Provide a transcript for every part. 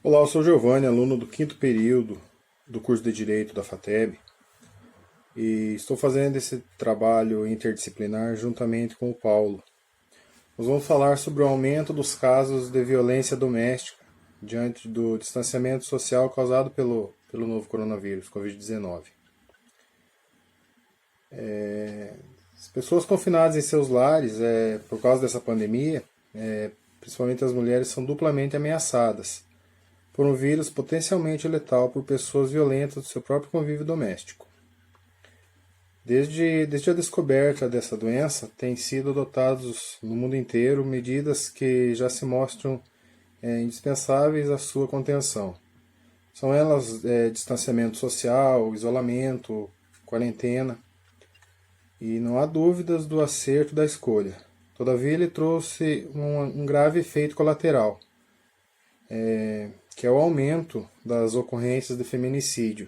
Olá, eu sou Giovanni, aluno do quinto período do curso de Direito da FATEB e estou fazendo esse trabalho interdisciplinar juntamente com o Paulo. Nós vamos falar sobre o aumento dos casos de violência doméstica diante do distanciamento social causado pelo novo coronavírus, Covid-19. As pessoas confinadas em seus lares, por causa dessa pandemia, principalmente as mulheres, são duplamente ameaçadas por um vírus potencialmente letal por pessoas violentas do seu próprio convívio doméstico. Desde a descoberta dessa doença, têm sido adotados no mundo inteiro medidas que já se mostram indispensáveis à sua contenção. São elas distanciamento social, isolamento, quarentena, e não há dúvidas do acerto da escolha. Todavia, ele trouxe um grave efeito colateral, que é o aumento das ocorrências de feminicídio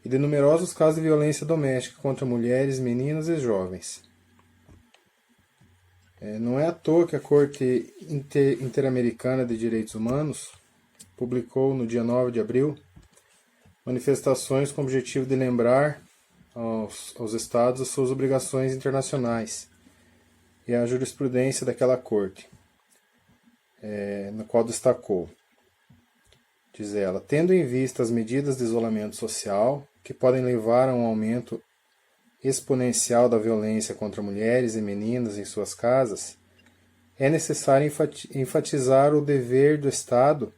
e de numerosos casos de violência doméstica contra mulheres, meninas e jovens. Não é à toa que a Corte Interamericana de Direitos Humanos publicou no dia 9 de abril manifestações com o objetivo de lembrar aos Estados as suas obrigações internacionais e a jurisprudência daquela Corte, na qual destacou, diz ela, tendo em vista as medidas de isolamento social, que podem levar a um aumento exponencial da violência contra mulheres e meninas em suas casas, é necessário enfatizar o dever do Estado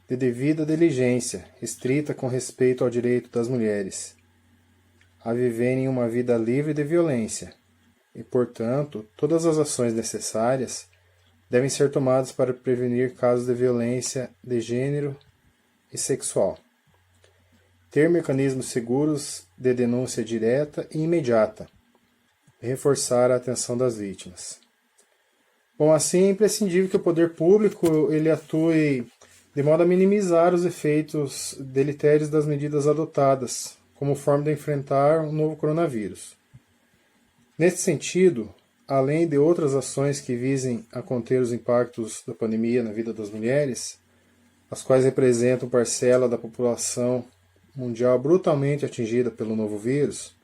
de devida diligência, estrita com respeito ao direito das mulheres a viverem uma vida livre de violência, e, portanto, todas as ações necessárias devem ser tomadas para prevenir casos de violência de gênero e sexual. Ter mecanismos seguros de denúncia direta e imediata. E reforçar a atenção das vítimas. Bom, assim é imprescindível que o poder público ele atue de modo a minimizar os efeitos deletérios das medidas adotadas como forma de enfrentar o novo coronavírus. Nesse sentido, além de outras ações que visem a conter os impactos da pandemia na vida das mulheres, as quais representam parcela da população mundial brutalmente atingida pelo novo vírus,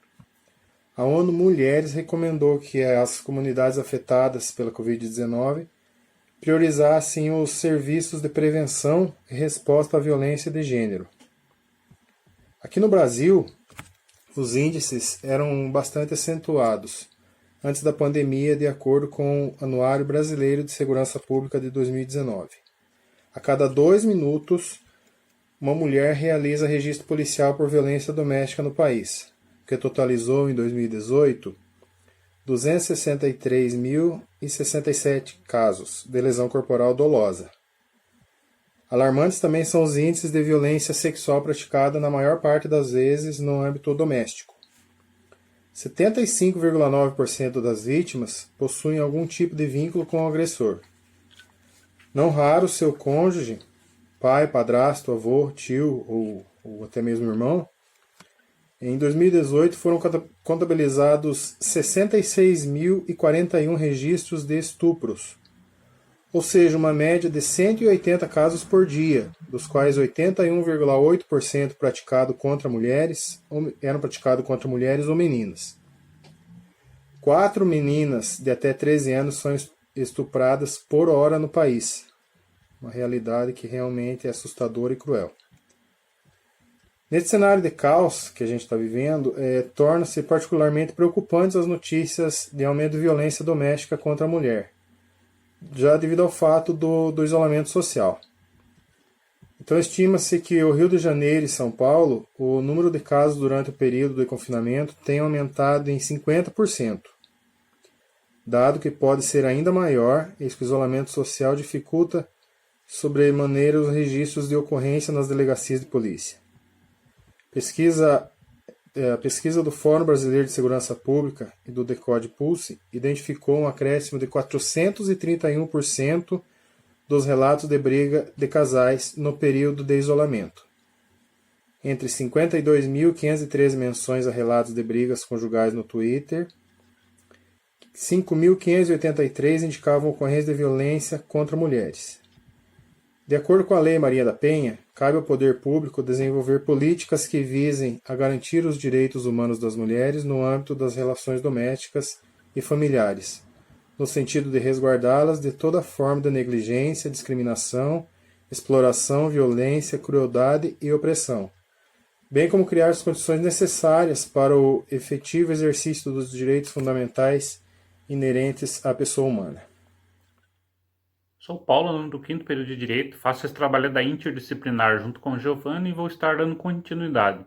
a ONU Mulheres recomendou que as comunidades afetadas pela Covid-19 priorizassem os serviços de prevenção e resposta à violência de gênero. Aqui no Brasil, os índices eram bastante acentuados antes da pandemia, de acordo com o Anuário Brasileiro de Segurança Pública de 2019. A cada 2 minutos, uma mulher realiza registro policial por violência doméstica no país, que totalizou em 2018 263.067 casos de lesão corporal dolosa. Alarmantes também são os índices de violência sexual praticada na maior parte das vezes no âmbito doméstico. 75,9% das vítimas possuem algum tipo de vínculo com o agressor. Não raro, seu cônjuge, pai, padrasto, avô, tio ou até mesmo irmão. Em 2018 foram contabilizados 66.041 registros de estupros, ou seja, uma média de 180 casos por dia, dos quais 81,8% eram praticados contra mulheres ou meninas. 4 meninas de até 13 anos são estupradas por hora no país, uma realidade que realmente é assustadora e cruel. Nesse cenário de caos que a gente está vivendo, torna-se particularmente preocupantes as notícias de aumento de violência doméstica contra a mulher, já devido ao fato do isolamento social. Então, estima-se que o Rio de Janeiro e São Paulo, o número de casos durante o período de confinamento tem aumentado em 50%, dado que pode ser ainda maior, eis que o isolamento social dificulta sobremaneira os registros de ocorrência nas delegacias de polícia. A pesquisa do Fórum Brasileiro de Segurança Pública e do Decode Pulse identificou um acréscimo de 431% dos relatos de briga de casais no período de isolamento. Entre 52.513 menções a relatos de brigas conjugais no Twitter, 5.583 indicavam ocorrência de violência contra mulheres. De acordo com a Lei Maria da Penha, cabe ao poder público desenvolver políticas que visem a garantir os direitos humanos das mulheres no âmbito das relações domésticas e familiares, no sentido de resguardá-las de toda forma de negligência, discriminação, exploração, violência, crueldade e opressão, bem como criar as condições necessárias para o efetivo exercício dos direitos fundamentais inerentes à pessoa humana. Sou Paulo, aluno do 5º período de Direito, faço esse trabalho da interdisciplinar junto com o Giovanni e vou estar dando continuidade.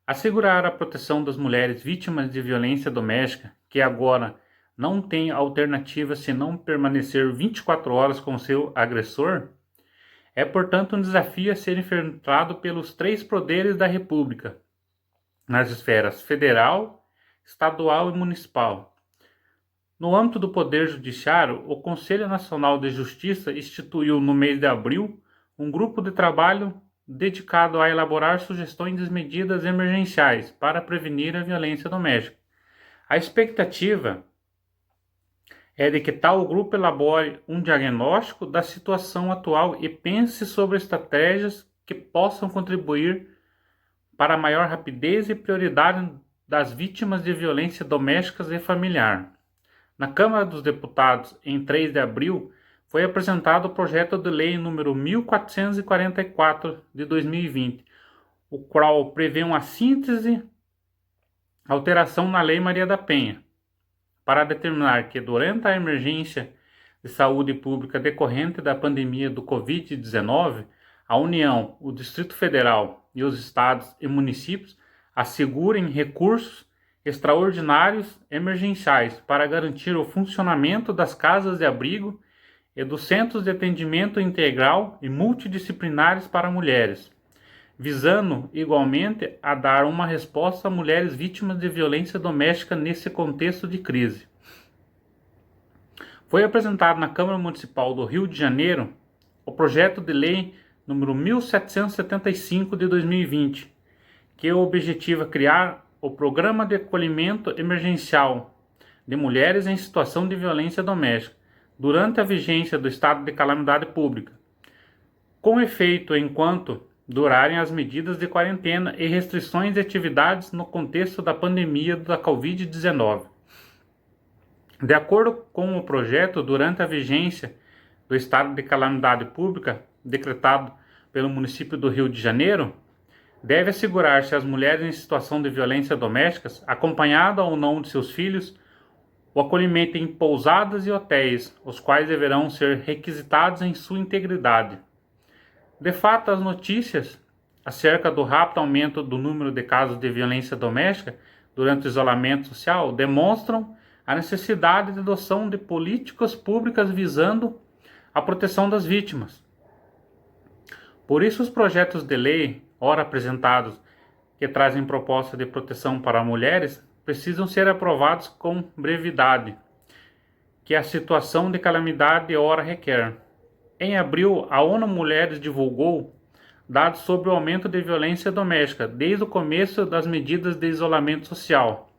Assegurar a proteção das mulheres vítimas de violência doméstica, que agora não têm alternativa senão permanecer 24 horas com seu agressor, é, portanto, um desafio a ser enfrentado pelos 3 poderes da República, nas esferas federal, estadual e municipal. No âmbito do Poder Judiciário, o Conselho Nacional de Justiça instituiu no mês de abril um grupo de trabalho dedicado a elaborar sugestões de medidas emergenciais para prevenir a violência doméstica. A expectativa é de que tal grupo elabore um diagnóstico da situação atual e pense sobre estratégias que possam contribuir para a maior rapidez e prioridade das vítimas de violência doméstica e familiar. Na Câmara dos Deputados, em 3 de abril, foi apresentado o projeto de lei número 1444 de 2020, o qual prevê uma síntese alteração na Lei Maria da Penha, para determinar que durante a emergência de saúde pública decorrente da pandemia do Covid-19, a União, o Distrito Federal e os estados e municípios assegurem recursos extraordinários emergenciais para garantir o funcionamento das casas de abrigo e dos centros de atendimento integral e multidisciplinares para mulheres, visando igualmente a dar uma resposta a mulheres vítimas de violência doméstica nesse contexto de crise. Foi apresentado na Câmara Municipal do Rio de Janeiro o projeto de lei número 1775 de 2020, que objetiva criar o Programa de Acolhimento Emergencial de Mulheres em Situação de Violência Doméstica durante a vigência do estado de calamidade pública, com efeito enquanto durarem as medidas de quarentena e restrições de atividades no contexto da pandemia da Covid-19. De acordo com o projeto, durante a vigência do estado de calamidade pública decretado pelo município do Rio de Janeiro, deve assegurar-se às mulheres em situação de violência doméstica, acompanhada ou não de seus filhos, o acolhimento em pousadas e hotéis, os quais deverão ser requisitados em sua integridade. De fato, as notícias acerca do rápido aumento do número de casos de violência doméstica durante o isolamento social demonstram a necessidade de adoção de políticas públicas visando a proteção das vítimas. Por isso, os projetos de lei, ora apresentados, que trazem proposta de proteção para mulheres, precisam ser aprovados com brevidade, que a situação de calamidade ora requer. Em abril, a ONU Mulheres divulgou dados sobre o aumento de violência doméstica desde o começo das medidas de isolamento social.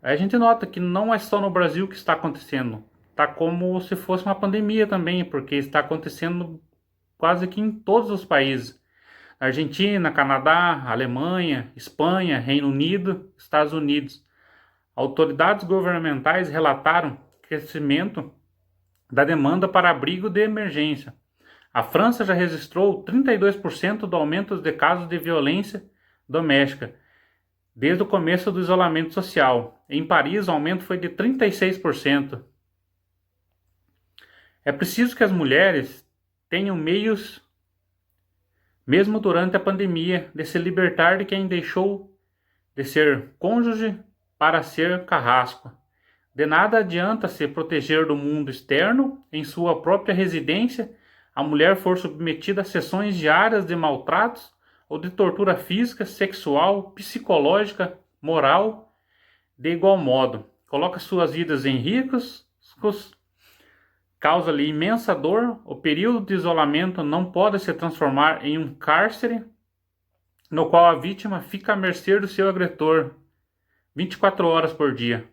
A gente nota que não é só no Brasil que está acontecendo, está como se fosse uma pandemia também, porque está acontecendo quase que em todos os países. Argentina, Canadá, Alemanha, Espanha, Reino Unido, Estados Unidos. Autoridades governamentais relataram crescimento da demanda para abrigo de emergência. A França já registrou 32% do aumento de casos de violência doméstica desde o começo do isolamento social. Em Paris, o aumento foi de 36%. É preciso que as mulheres tenham meios, mesmo durante a pandemia, de se libertar de quem deixou de ser cônjuge para ser carrasco. De nada adianta se proteger do mundo externo em sua própria residência, a mulher for submetida a sessões diárias de maltratos ou de tortura física, sexual, psicológica, moral, de igual modo. Coloca suas vidas em riscos, causa-lhe imensa dor. O período de isolamento não pode se transformar em um cárcere no qual a vítima fica à mercê do seu agressor 24 horas por dia.